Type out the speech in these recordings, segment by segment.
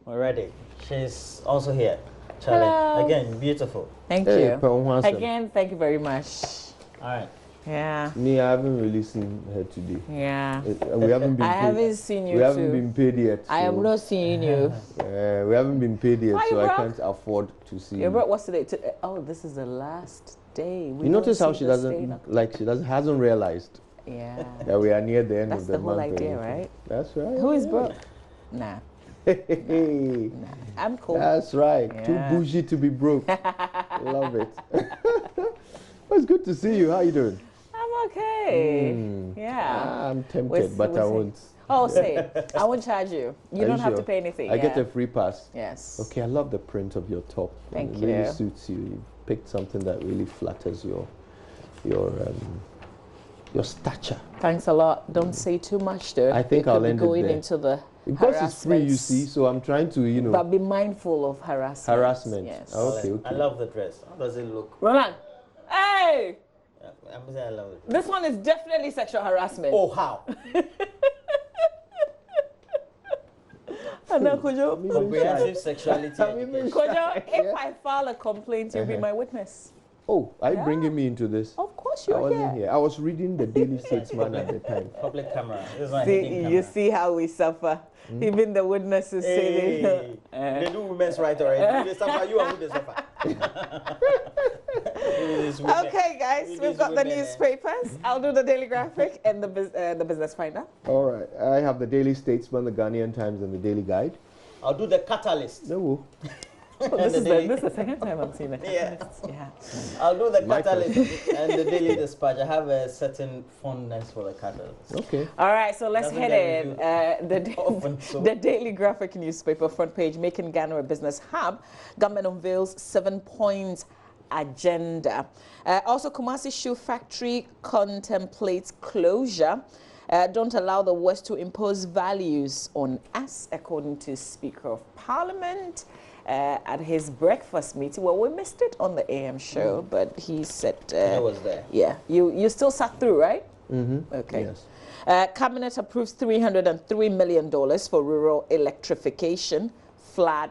already. She's also here. Charlie. Hello. Again, beautiful. Thank Hey, you. Again, thank you very much. All right. Yeah. Me, I haven't really seen her today. Yeah. We haven't been I paid. haven't seen you We haven't too. been paid yet. I am not seeing you. We haven't been paid yet, Why, so bro? I can't afford to see you. What's today? Oh, this is the last day. You notice how she hasn't realized Yeah. that we are near the end That's of the the month. whole idea, and everything. right? That's right. Who is broke? Nah. Hey, Nah. I'm cool. that's right. Yeah. Too bougie to be broke. Love it. Well, it's good to see you. How you doing? I'm okay. Yeah. I'm tempted, but I won't. Oh, say it. I won't charge you. You don't have to pay anything. I get a free pass. Yes. Okay, I love the print of your top. Thank it you. really suits you. You picked something that really flatters your stature. Thanks a lot. Don't say too much, though. I think I'll end it going there. into the Because it's free, you see, so I'm trying to, But be mindful of harassment. Harassment. Yes. Okay. I love the dress. How does it look? Roland, hey! I'm saying I love it. This one is definitely sexual harassment. Oh, how? Comprehensive sexuality education. Kojo, if I file a complaint, you'll be my witness. Oh, are you bringing me into this? Of course I you're wasn't here. here. I was reading the Daily Statesman at the time. Public camera. This is my hidden camera. You see how we suffer. Even the witnesses say Hey, they do women's rights already. They suffer, you and who they suffer. Okay, guys, we've got the newspapers. I'll do the Daily Graphic and the Business Finder. All right. I have the Daily Statesman, the Ghanaian Times, and the Daily Guide. I'll do the Catalyst. No. This is the second time I'm seeing it. Yeah. Yeah. I'll do the Catalyst and the Daily Dispatch. I have a certain fondness for the Catalyst. Okay. All right, so let's Doesn't head in. get often, so. The Daily Graphic newspaper front page, making Ghana a business hub. Government unveils 7-point agenda. Also, Kumasi Shoe Factory contemplates closure. Don't allow the West to impose values on us, according to Speaker of Parliament. At his breakfast meeting. Well, we missed it on the AM show, but he said... I was there. Yeah. You still sat through, right? Mm-hmm. Okay. Yes. Cabinet approves $303 million for rural electrification, flood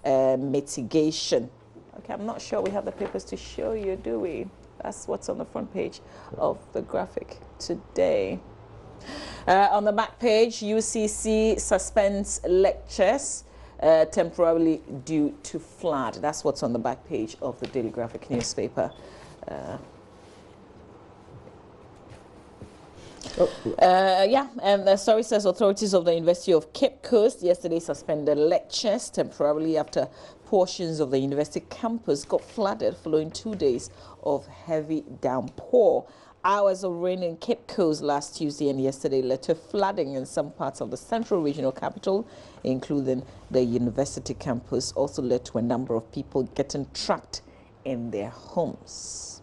mitigation. Okay, I'm not sure we have the papers to show you, do we? That's what's on the front page of the graphic today. On the back page, UCC suspends lectures temporarily due to flood. That's what's on the back page of the Daily Graphic newspaper. And the story says authorities of the University of Cape Coast yesterday suspended lectures temporarily after portions of the university campus got flooded following 2 days of heavy downpour. Hours of rain in Cape Coast last Tuesday and yesterday led to flooding in some parts of the central regional capital, including the university campus. Also led to a number of people getting trapped in their homes.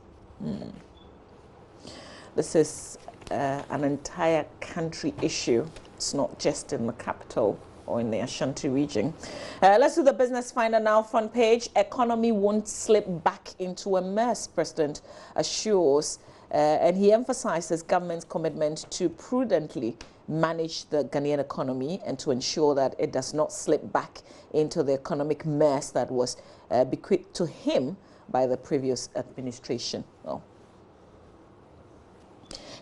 This is an entire country issue. It's not just in the capital or in the Ashanti region. Let's do the Business Finder now. Front page, economy won't slip back into a mess, President assures. And he emphasizes government's commitment to prudently manage the Ghanaian economy and to ensure that it does not slip back into the economic mess that was bequeathed to him by the previous administration.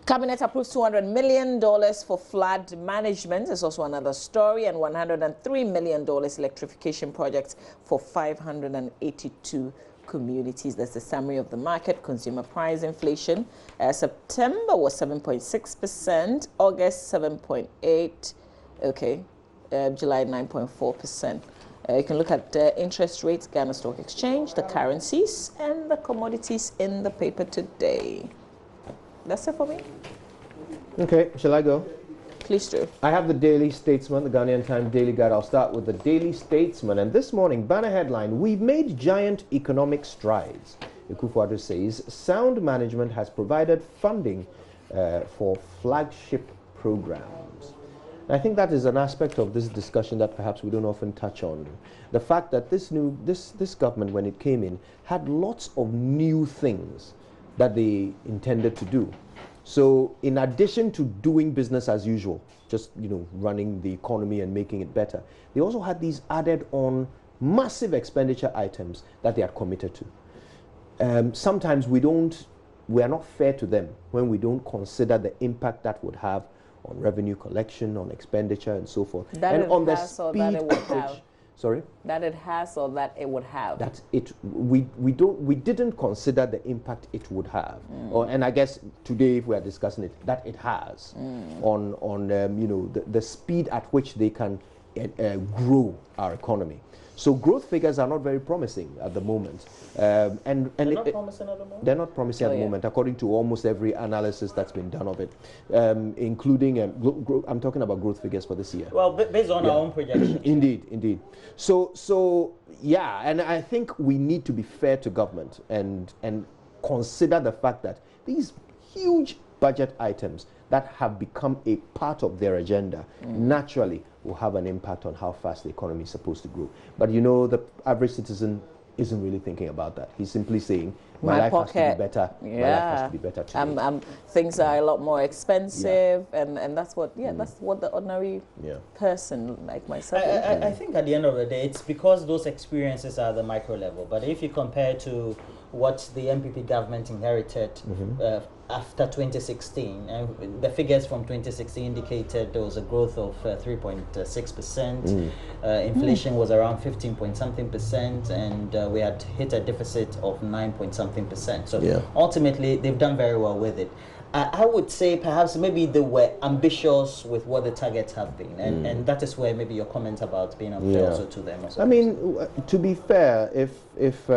Cabinet approves $200 million for flood management. There's also another story, and $103 million electrification projects for 582 communities. That's the summary of the market. Consumer price inflation. September was 7.6%, August 7.8%, okay, July 9.4%. You can look at interest rates, Ghana Stock Exchange, the currencies, and the commodities in the paper today. That's it for me. Okay, shall I go? Please do. I have the Daily Statesman, the Ghanaian Times Daily Guide. I'll start with the Daily Statesman. And this morning, banner headline, we've made giant economic strides. Ekufuado says sound management has provided funding for flagship programs. And I think that is an aspect of this discussion that perhaps we don't often touch on. The fact that this government, when it came in, had lots of new things that they intended to do. So in addition to doing business as usual, just running the economy and making it better, they also had these added on massive expenditure items that they are committed to. Sometimes we are not fair to them when we don't consider the impact that would have on revenue collection, on expenditure, and so forth. That and it on the has or speed that it would at which, have. sorry? That it has or that it would have. That it we didn't consider the impact it would have, and I guess today if we are discussing it, that it has on the speed at which they can grow our economy. So growth figures are not very promising at the moment, and they're not promising at the moment. They're not promising at the moment, according to almost every analysis that's been done of it, including I'm talking about growth figures for this year. Well, based on our own projections. Indeed. So yeah, and I think we need to be fair to government and consider the fact that these huge budget items that have become a part of their agenda naturally will have an impact on how fast the economy is supposed to grow. But the average citizen isn't really thinking about that. He's simply saying, my life has to be better. Yeah. My life has to be better today. Things are a lot more expensive, and that's what that's what the ordinary person like myself. I think at the end of the day, it's because those experiences are the micro level. But if you compare to what the MPP government inherited after 2016, and the figures from 2016 indicated there was a growth of 3.6%. Inflation was around 15 point something percent, and we had hit a deficit of 9 point something percent. So ultimately, they've done very well with it. I would say perhaps maybe they were ambitious with what the targets have been, and that is where maybe your comment about being unfair also to them. I mean, to be fair, if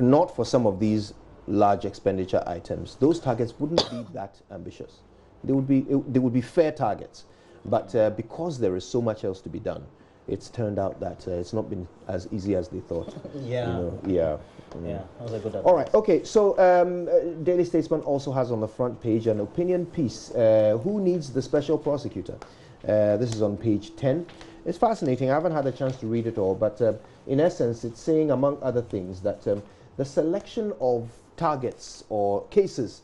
not for some of these large expenditure items, those targets wouldn't be that ambitious. They would be fair targets, but because there is so much else to be done, it's turned out that it's not been as easy as they thought. Yeah, that was a good advice. All right, okay, so Daily Statesman also has on the front page an opinion piece, Who Needs the Special Prosecutor? This is on page 10. It's fascinating. I haven't had a chance to read it all, but in essence, it's saying, among other things, that the selection of targets or cases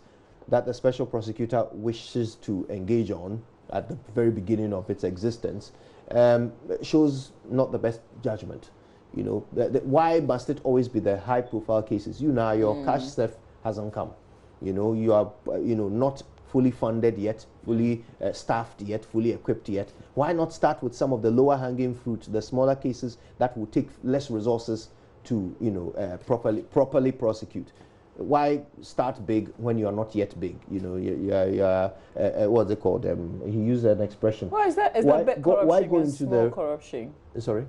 that the special prosecutor wishes to engage on at the very beginning of its existence shows not the best judgment. Why must it always be the high-profile cases? Your cash theft hasn't come. You are not fully funded yet, fully staffed yet, fully equipped yet. Why not start with some of the lower-hanging fruit, the smaller cases that will take less resources to properly prosecute? Why start big when you are not yet big? What's it called? He used an expression. Why is that? Is that big corruption? Why go into the corruption? Sorry.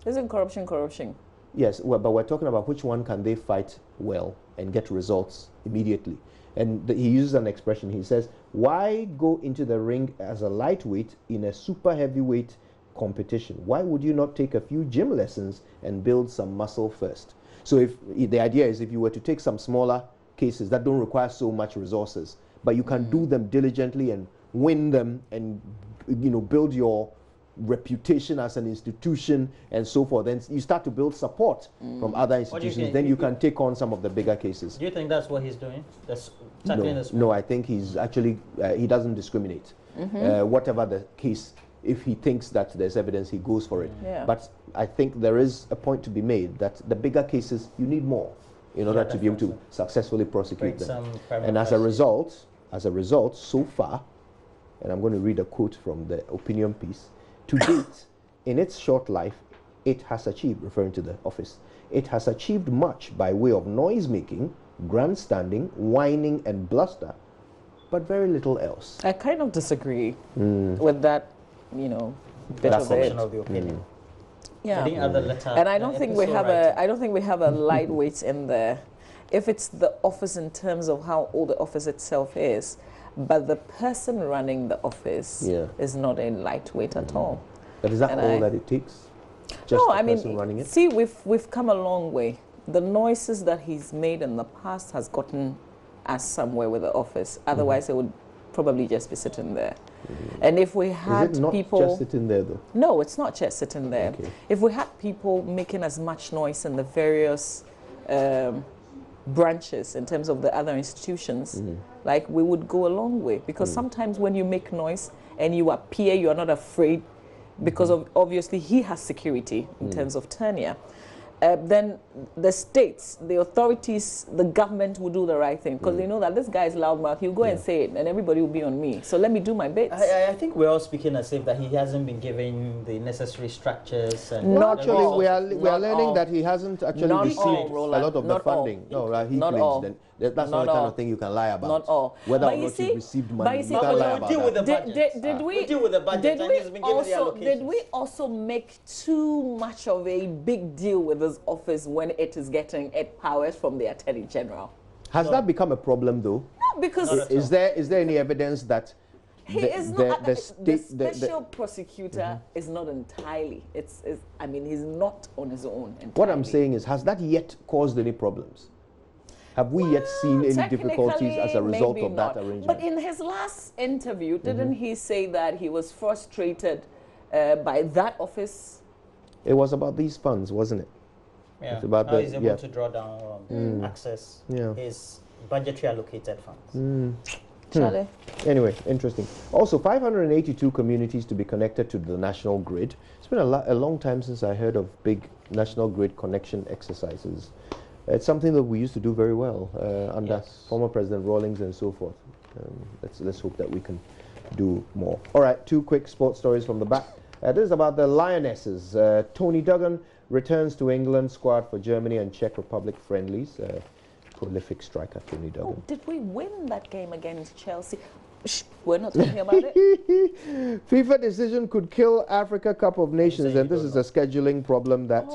Isn't corruption? Yes, but we're talking about which one can they fight well and get results immediately. And he uses an expression. He says, "Why go into the ring as a lightweight in a super heavyweight competition? Why would you not take a few gym lessons and build some muscle first?" So if the idea is, if you were to take some smaller cases that don't require so much resources, but you can do them diligently and win them and build your reputation as an institution and so forth, then you start to build support from other institutions. Then you can take on some of the bigger cases. Do you think that's what he's doing? No, I think he's actually he doesn't discriminate. Whatever the case, if he thinks that there's evidence, he goes for it. But I think there is a point to be made that the bigger cases, you need more in order to be able to successfully prosecute them. And as a result, so far, and I'm going to read a quote from the opinion piece, to date, in its short life, it has achieved, referring to the office, it has achieved much by way of noise-making, grandstanding, whining, and bluster, but very little else. I kind of disagree with that, bit of it. Of the opinion. Yeah, and I don't think we have a lightweight in there. If it's the office in terms of how old the office itself is, but the person running the office is not a lightweight at all. But is that all that it takes? Just the person running it? See, we've come a long way. The noises that he's made in the past has gotten us somewhere with the office. Otherwise, it would probably just be sitting there. And if we had is it not people just sitting there though? No, it's not just sitting there. Okay. If we had people making as much noise in the various branches, in terms of the other institutions, like we would go a long way. Because sometimes when you make noise and you appear, you are not afraid, because of obviously he has security in terms of tenure. Then the states, the authorities, the government will do the right thing, because they know that this guy is loudmouth. He'll go and say it, and everybody will be on me. So let me do my bit. I think we're all speaking as if that he hasn't been given the necessary structures. And well, actually, we are learning that he hasn't actually received a lot of the funding. No, right? He claims then. That's not the kind of thing you can lie about. Not all. Whether or not you received money, you can't lie about that. We deal with the budget, and he's been given the allocations. Did we also make too much of a big deal with his office when it is getting powers from the Attorney General? Has that become a problem, though? No, because is there any evidence that the special prosecutor is not entirely. I mean, he's not on his own entirely. What I'm saying is, has that yet caused any problems? Have we yet seen any difficulties as a result of that arrangement? But in his last interview, didn't he say that he was frustrated by that office? It was about these funds, wasn't it? Yeah. It's about how he's able to draw down access his budgetary allocated funds. Charlie. Anyway, interesting. Also, 582 communities to be connected to the national grid. It's been a long time since I heard of big national grid connection exercises. It's something that we used to do very well under former President Rawlings and so forth. Let's hope that we can do more. All right, two quick sports stories from the back. This is about the Lionesses. Tony Duggan returns to England squad for Germany and Czech Republic friendlies. Prolific striker, Tony Duggan. Oh, did we win that game against Chelsea? Shh, we're not talking about it. FIFA decision could kill Africa Cup of Nations, and this is a scheduling problem that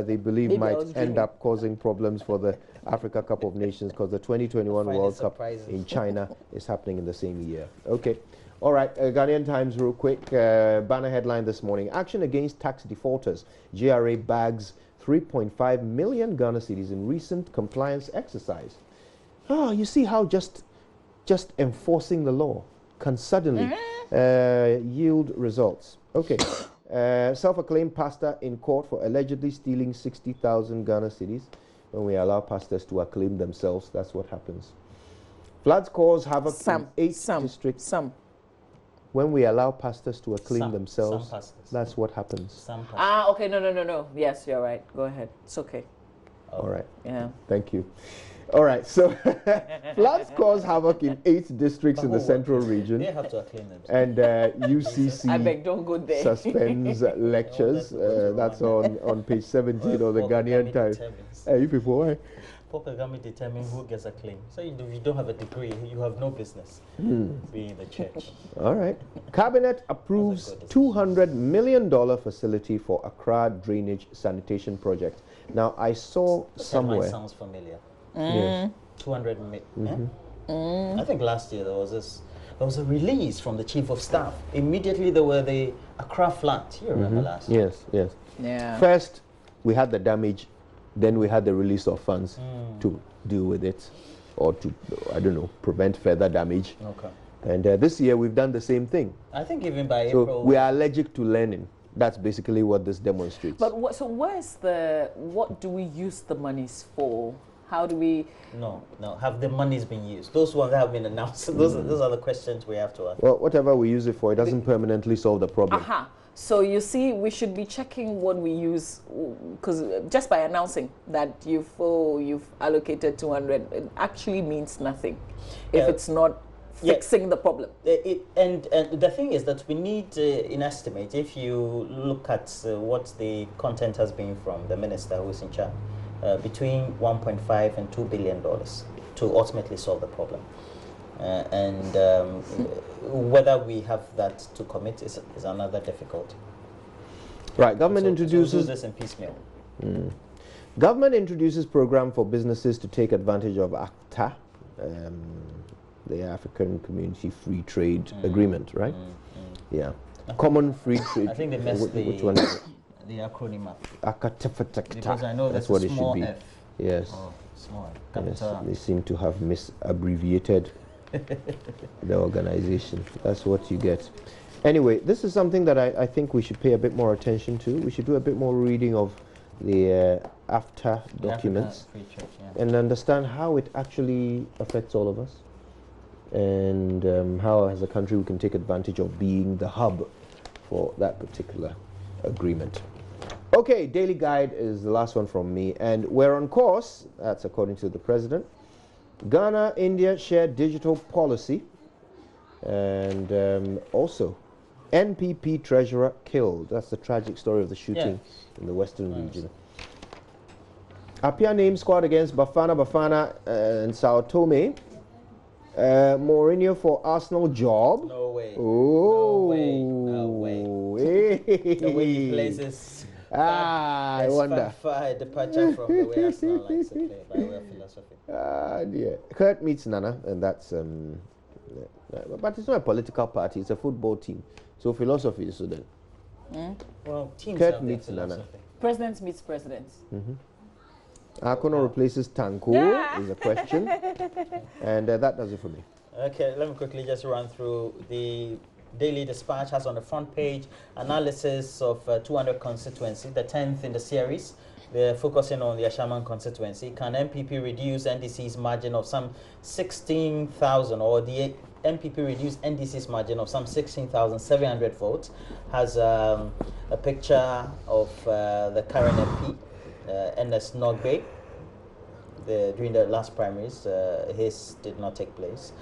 they believe might end up causing problems for the Africa Cup of Nations, because the 2021 World Cup in China is happening in the same year. Okay. All right, Ghanaian Times real quick. Banner headline this morning. Action against tax defaulters. GRA bags 3.5 million Ghana cedis in recent compliance exercise. Oh, you see how just enforcing the law can suddenly yield results. Okay. Self-acclaimed pastor in court for allegedly stealing 60,000 Ghana cedis. When we allow pastors to acclaim themselves, that's what happens. Floods cause havoc in 8 districts. When we allow pastors to acclaim themselves, that's what happens. Okay, no. Yes, you're right. Go ahead. It's okay. All right. Yeah. Thank you. All right, so floods cause havoc in 8 districts in the central region. They have to acclaim themselves. And UCC I beg, don't go there. suspends lectures. That's on page 17 of the Ghanaian Times. You people, why? Pope Kagame determine who gets acclaim. So if you don't have a degree, you have no business being in the church. All right. Cabinet approves $200 million facility for Accra drainage sanitation project. Now, I saw somewhere. Sounds familiar. Yes. 200 million. I think last year there was a release from the chief of staff. Immediately there were the Accra flood. You remember last year? Yes. Yeah. First, we had the damage, then we had the release of funds to deal with it, or to, I don't know, prevent further damage. Okay. And this year we've done the same thing. I think even by So April. we are allergic to learning. That's basically what this demonstrates. But what do we use the monies for? How do we? No. Have the monies been used? Those ones that have been announced. Those are the questions we have to ask. Well, whatever we use it for, it doesn't permanently solve the problem. Aha. So you see, we should be checking what we use, because just by announcing that you've allocated 200, it actually means nothing if it's not fixing the problem. And the thing is that we need an estimate. If you look at what the content has been from the minister who is in charge, between 1.5 and $2 billion to ultimately solve the problem. Whether we have that to commit is another difficulty. Right, government introduces... We'll do this in piecemeal. Government introduces program for businesses to take advantage of ACTA, the African Community Free Trade Agreement, right? Yeah. Common Free Trade... I think they messed which one is it? The acronym up. Because I know that's what it should be. F. Yes. Oh, small Yes. capital. They seem to have misabbreviated the organization. That's what you get. Anyway, this is something that I think we should pay a bit more attention to. We should do a bit more reading of the AFTA documents Free trade, yeah. and understand how it actually affects all of us, and how as a country we can take advantage of being the hub for that particular agreement. Okay, daily guide is the last one from me, and we're on course. That's according to the president. Ghana, India share digital policy, and also NPP treasurer killed. That's the tragic story of the shooting in the western region. Apia name squad against Bafana and Sao Tome. Mourinho for Arsenal job. No way. Oh. No way. No way. Hey. The way he plays is I wonder. far departure from the way Arsenal likes to play by way of philosophy. Dear. Kurt meets Nana, and that's but it's not a political party, it's a football team. So philosophy is so then. Well, teams Kurt have their meets Nana. philosophy. Presidents meets presidents. Akono replaces Tanko is a question. And that does it for me. Okay, let me quickly just run through. The Daily Dispatch has on the front page analysis of 200 constituency, the 10th in the series. They're focusing on the Ashaman constituency. Can MPP reduce NDC's margin of some 16,000, or the MPP reduce NDC's margin of some 16,700 votes? Has a picture of the current MP, NS Nogbe. During the last primaries, his did not take place.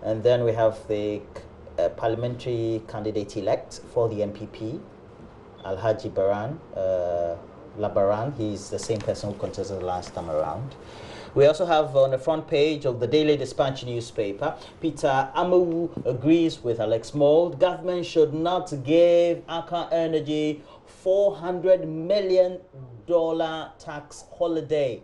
And then we have the parliamentary candidate-elect for the MPP, Alhaji Baran, Labaran. He's the same person who contested the last time around. We also have on the front page of the Daily Dispatch newspaper, Peter Amawu agrees with Alex Mould. Government should not give Aka Energy $400 million tax holiday.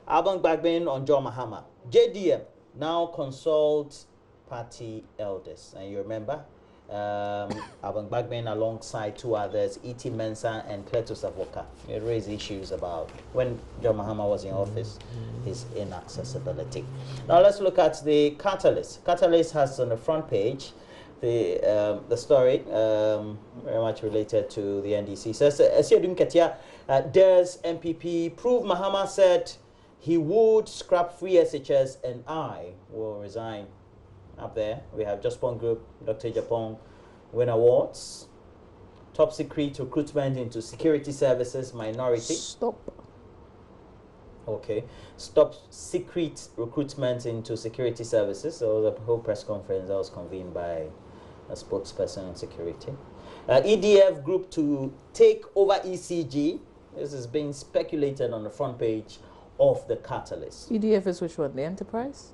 Alban Bagbin on John Mahama. JDM now consults party elders. And you remember, Alban Bagbin alongside two others, E.T. Mensah and Cletus Avoka. They raised issues about when John Mahama was in office, his inaccessibility. Now let's look at the Catalyst. Catalyst has on the front page the story very much related to the NDC. Says, does MPP prove Mahama said he would scrap free SHS and I will resign? Up there, we have Jospong Group, Dr. Japong win awards. Top secret recruitment into security services minority. Stop. Okay. Stop secret recruitment into security services. So the whole press conference that was convened by a spokesperson on security. EDF group to take over ECG. This is being speculated on the front page of the Catalyst. EDF is which one? The Enterprise?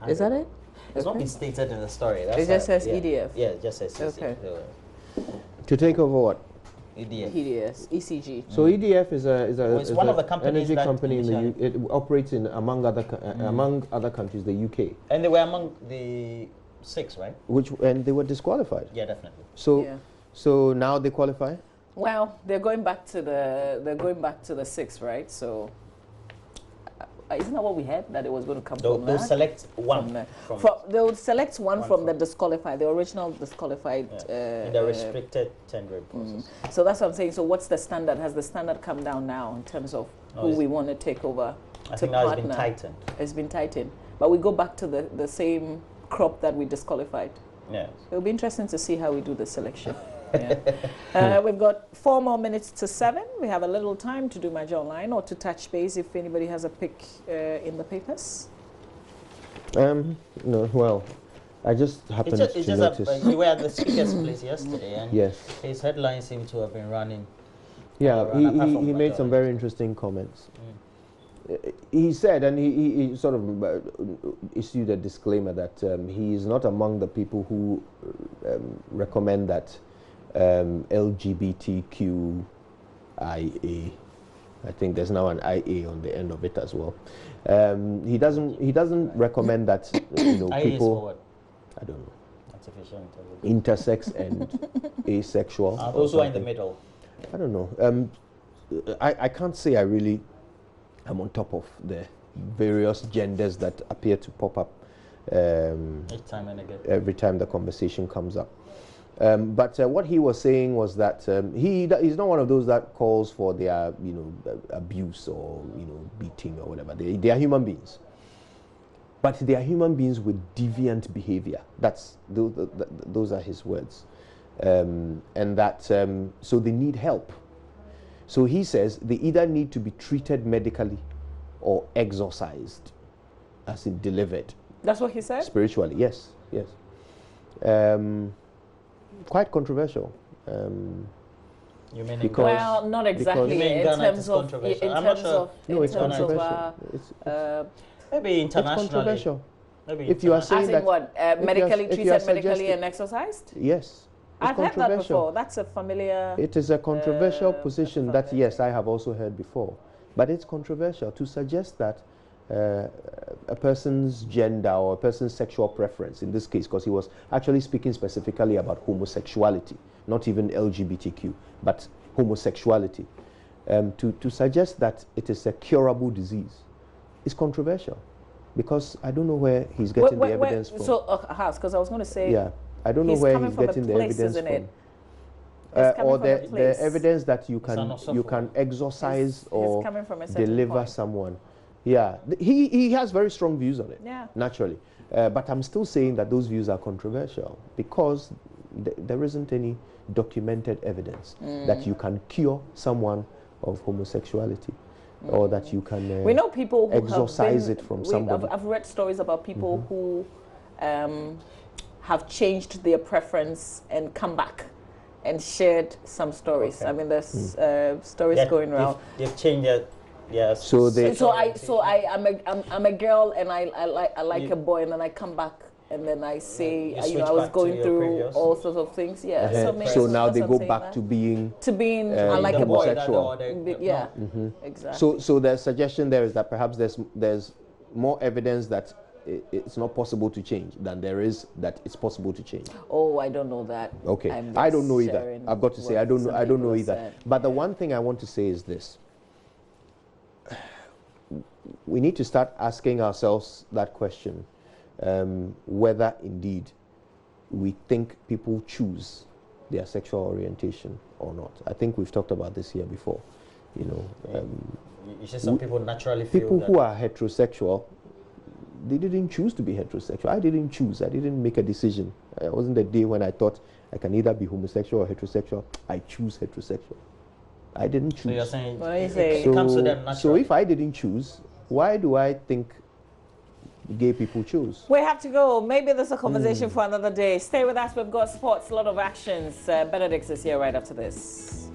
Is that it? It's not been stated in the story. That's it just says EDF. Yeah, it just says ECG. Okay. To take over what? EDF. EDS, ECG. So EDF is it's one of the companies energy that company in the it operates in among other countries, the UK. And they were among the 6, right? And they were disqualified. Yeah, definitely. So now they qualify. Well, they're going back to the 6, right? So isn't that what we had, that it was going to come from they'll that? select one. They would select one from the disqualified, the original disqualified. In the restricted tendering process. So that's what I'm saying. So what's the standard? Has the standard come down now in terms of who we want to take over? I think now it's been tightened. It's been tightened. But we go back to the same crop that we disqualified. Yes. It'll be interesting to see how we do the selection. Yeah. We've got 4 more minutes to 7. We have a little time to do Major Online or to touch base if anybody has a pick in the papers. No, well, I just happened to notice. You were at the speaker's place yesterday, and yes, his headlines seem to have been running. Yeah, he made some very interesting comments. He said, and he sort of issued a disclaimer that he is not among the people who recommend that LGBTQIA. I think there's now an IA on the end of it as well. He doesn't recommend that people. I don't know. Artificial intelligence. Intersex and asexual. Those who are in the middle. I don't know. I can't say I really am on top of the various genders that appear to pop up time and again. every time the conversation comes up. But what he was saying was that he's not one of those that calls for their, abuse or, beating or whatever. They are human beings. But they are human beings with deviant behavior. Those are his words. And that, so they need help. So he says they either need to be treated medically or exorcised, as in delivered. That's what he said? Spiritually, yes, yes. Quite controversial. You mean because, well, not exactly in terms of no, it's controversial. Maybe internationally. It's controversial. Maybe if you are saying that what medically treated, medically and exorcised. Yes, I've heard that before. That's a familiar. It is a controversial position that yes, I have also heard before, but it's controversial to suggest that a person's gender or a person's sexual preference, in this case, because he was actually speaking specifically about homosexuality, not even LGBTQ, but homosexuality, to suggest that it is a curable disease is controversial, because I don't know where he's getting the evidence from. So, because I was going to say, yeah, I don't know where he's getting the evidence from. Or the evidence that you can exorcise or deliver someone. Yeah, he has very strong views on it, naturally. But I'm still saying that those views are controversial because there isn't any documented evidence that you can cure someone of homosexuality or that you can we know people who exorcise it from somebody. I've read stories about people who have changed their preference and come back and shared some stories. I mean, there's stories going around. They've changed their. Yes. So I'm a girl and I like a boy, and then I come back and then I say I was going through all sorts of things. Yeah. So now they go back to being I like a boy. Yeah. Exactly. So the suggestion there is that perhaps there's more evidence that it's not possible to change than there is that it's possible to change. Oh, I don't know that. Okay. I don't know either. I've got to say I don't know either. But the one thing I want to say is this. We need to start asking ourselves that question, whether indeed we think people choose their sexual orientation or not. I think we've talked about this here before. You say some people naturally feel people who are heterosexual, they didn't choose to be heterosexual. I didn't choose. I didn't make a decision. It wasn't the day when I thought I can either be homosexual or heterosexual. I choose heterosexual. I didn't choose. So you're saying it comes to them naturally. So if I didn't choose, why do I think gay people choose? We have to go. Maybe there's a conversation for another day. Stay with us. We've got sports, a lot of actions. Benedict is here right after this.